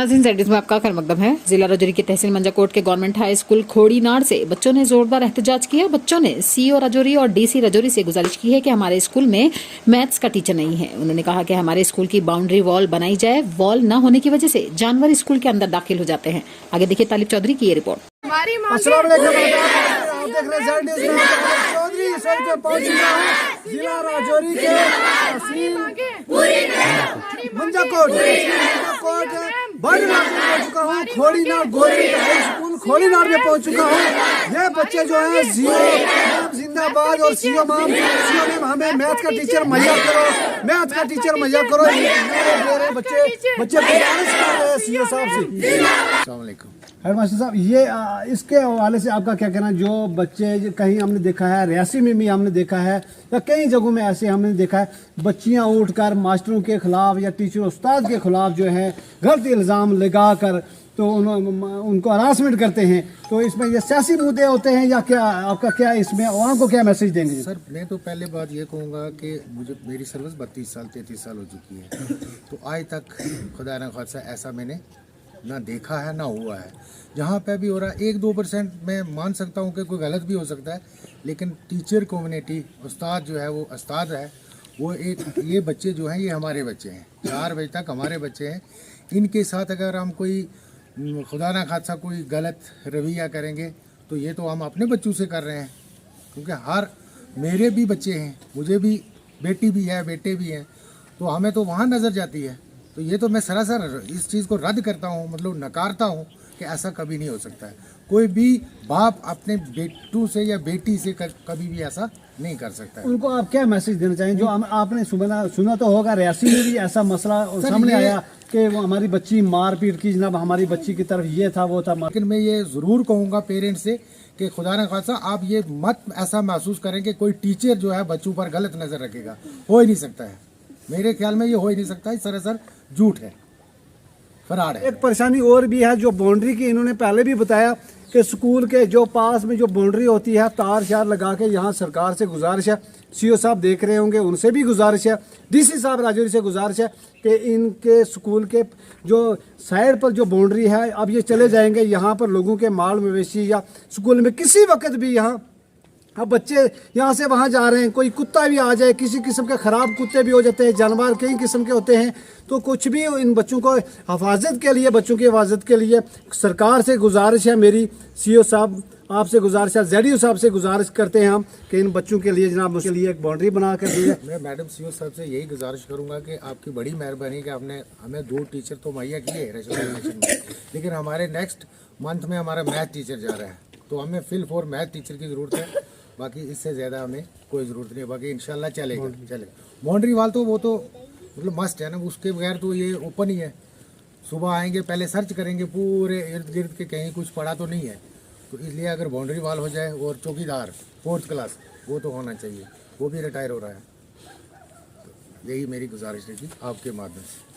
नाज़रीन, Z news में आपका खैर मकदम है। जिला राजौरी की तहसील मंजाकोट के गवर्नमेंट हाई स्कूल खोड़ीनाड़ से बच्चों ने जोरदार एहतजाज किया। बच्चों ने सीओ राजौरी और डीसी राजौरी से गुजारिश की है कि हमारे स्कूल में मैथ्स का टीचर नहीं है। उन्होंने कहा कि हमारे स्कूल की बाउंड्री वॉल बनाई जाए। वॉल न होने की वजह से जानवर स्कूल के अंदर दाखिल हो जाते हैं। आगे देखिए तालिब चौधरी की ये रिपोर्ट। जिला राजौरी के तहसील मंजाकोट बर्ड पहुंच चुका हूँ। खोड़ीनाड़ गवर्नमेंट हाई स्कूल खोड़ीनाड़ में पहुंच चुका हूँ। ये बच्चे जो है जियो जिंदाबाद और सीओ मैम हमें मैथ का टीचर मुहैया करो, मैथ का टीचर मुहैया करो। मेरे बच्चे गुजारिश कर रहे हैं सीओ साहब से। अस्सलाम वालेकुम। हेडमास्टर साहब, ये इसके हवाले से आपका क्या कहना है? जो बच्चे कहीं हमने देखा है, रियासी में भी हमने देखा है या कई जगहों में ऐसे हमने देखा है, बच्चियां उठकर मास्टरों के खिलाफ या टीचर उस्ताद के खिलाफ जो है गलत इल्ज़ाम लगा कर तो उनको हरासमेंट करते हैं। तो इसमें ये सियासी मुद्दे होते हैं या क्या? आपका क्या इसमें वहाँ को क्या मैसेज देंगे? सर, मैं तो पहले बात ये कहूँगा कि मेरी सर्विस 33 साल हो चुकी है। तो आज तक खुदा न खासा ऐसा मैंने ना देखा है ना हुआ है। जहाँ पे भी हो रहा है 1-2% मैं मान सकता हूँ कि कोई गलत भी हो सकता है, लेकिन टीचर कम्युनिटी उस्ताद जो है वो उस्ताद है। वो ये बच्चे जो हैं ये हमारे बच्चे हैं, 4 बजे तक हमारे बच्चे हैं। इनके साथ अगर हम कोई खुदा ना खासा कोई गलत रवैया करेंगे तो ये तो हम अपने बच्चों से कर रहे हैं, क्योंकि मेरे भी बच्चे हैं, मुझे भी बेटी भी है बेटे भी हैं, तो हमें तो वहाँ नज़र जाती है। तो ये तो मैं सरासर इस चीज़ को रद्द करता हूँ, मतलब नकारता हूँ कि ऐसा कभी नहीं हो सकता है। कोई भी बाप अपने बेटों से या बेटी से कभी भी ऐसा नहीं कर सकता है। उनको आप क्या मैसेज देना चाहेंगे? जो आपने सुना तो होगा, रियासी में भी ऐसा मसला सामने आया कि वो हमारी बच्ची मारपीट की, जनाब हमारी बच्ची की तरफ ये था वो था। लेकिन मैं ये ज़रूर कहूँगा पेरेंट्स से कि खुदा न खासा आप ये मत ऐसा महसूस करें कि कोई टीचर जो है बच्चों पर गलत नज़र रखेगा। हो ही नहीं सकता है, मेरे ख्याल में ये हो ही नहीं सकता है। सरासर झूठ है, फराड है। एक परेशानी और भी है जो बाउंड्री की, इन्होंने पहले भी बताया कि स्कूल के जो पास में जो बाउंड्री होती है तार शार लगा के, यहाँ सरकार से गुजारिश है, सीओ साहब देख रहे होंगे, उनसे भी गुजारिश है, डीसी साहब राजौरी से गुजारिश है कि इनके स्कूल के जो साइड पर जो बाउंड्री है, अब ये चले जाएंगे, यहाँ पर लोगों के माल मवेशी या स्कूल में किसी वक्त भी यहाँ अब बच्चे यहाँ से वहाँ जा रहे हैं, कोई कुत्ता भी आ जाए, किसी किस्म के ख़राब कुत्ते भी हो जाते हैं, जानवर कई किस्म के होते हैं, तो कुछ भी इन बच्चों को हिफाजत के लिए, बच्चों की हिफाजत के लिए सरकार से गुजारिश है मेरी, सीओ साहब आपसे गुजारिश है, जेडीओ साहब से गुजारिश करते हैं हम कि इन बच्चों के लिए जनाब उसके लिए एक बाउंड्री बना कर दी है। मैं मैडम सीओ साहब से यही गुजारिश करूँगा कि आपकी बड़ी मेहरबानी कि आपने हमें 2 टीचर तो मुहैया किए रेजिस्ट्रेशन में, लेकिन हमारे नेक्स्ट मंथ में हमारा मैथ टीचर जा रहा है, तो हमें फिल 4 मैथ टीचर की ज़रूरत है। बाकी इससे ज़्यादा हमें कोई ज़रूरत नहीं है। बाकी इंशाल्लाह चलेगा। बाउंड्री वाल तो वो तो मतलब मस्ट है ना, उसके बगैर तो ये ओपन ही है। सुबह आएंगे पहले सर्च करेंगे पूरे इर्द गिर्द के, कहीं कुछ पड़ा तो नहीं है, तो इसलिए अगर बाउंड्री वाल हो जाए। और चौकीदार 4th क्लास वो तो होना चाहिए, वो भी रिटायर हो रहा है। तो यही मेरी गुजारिश थी आपके माध्यम से।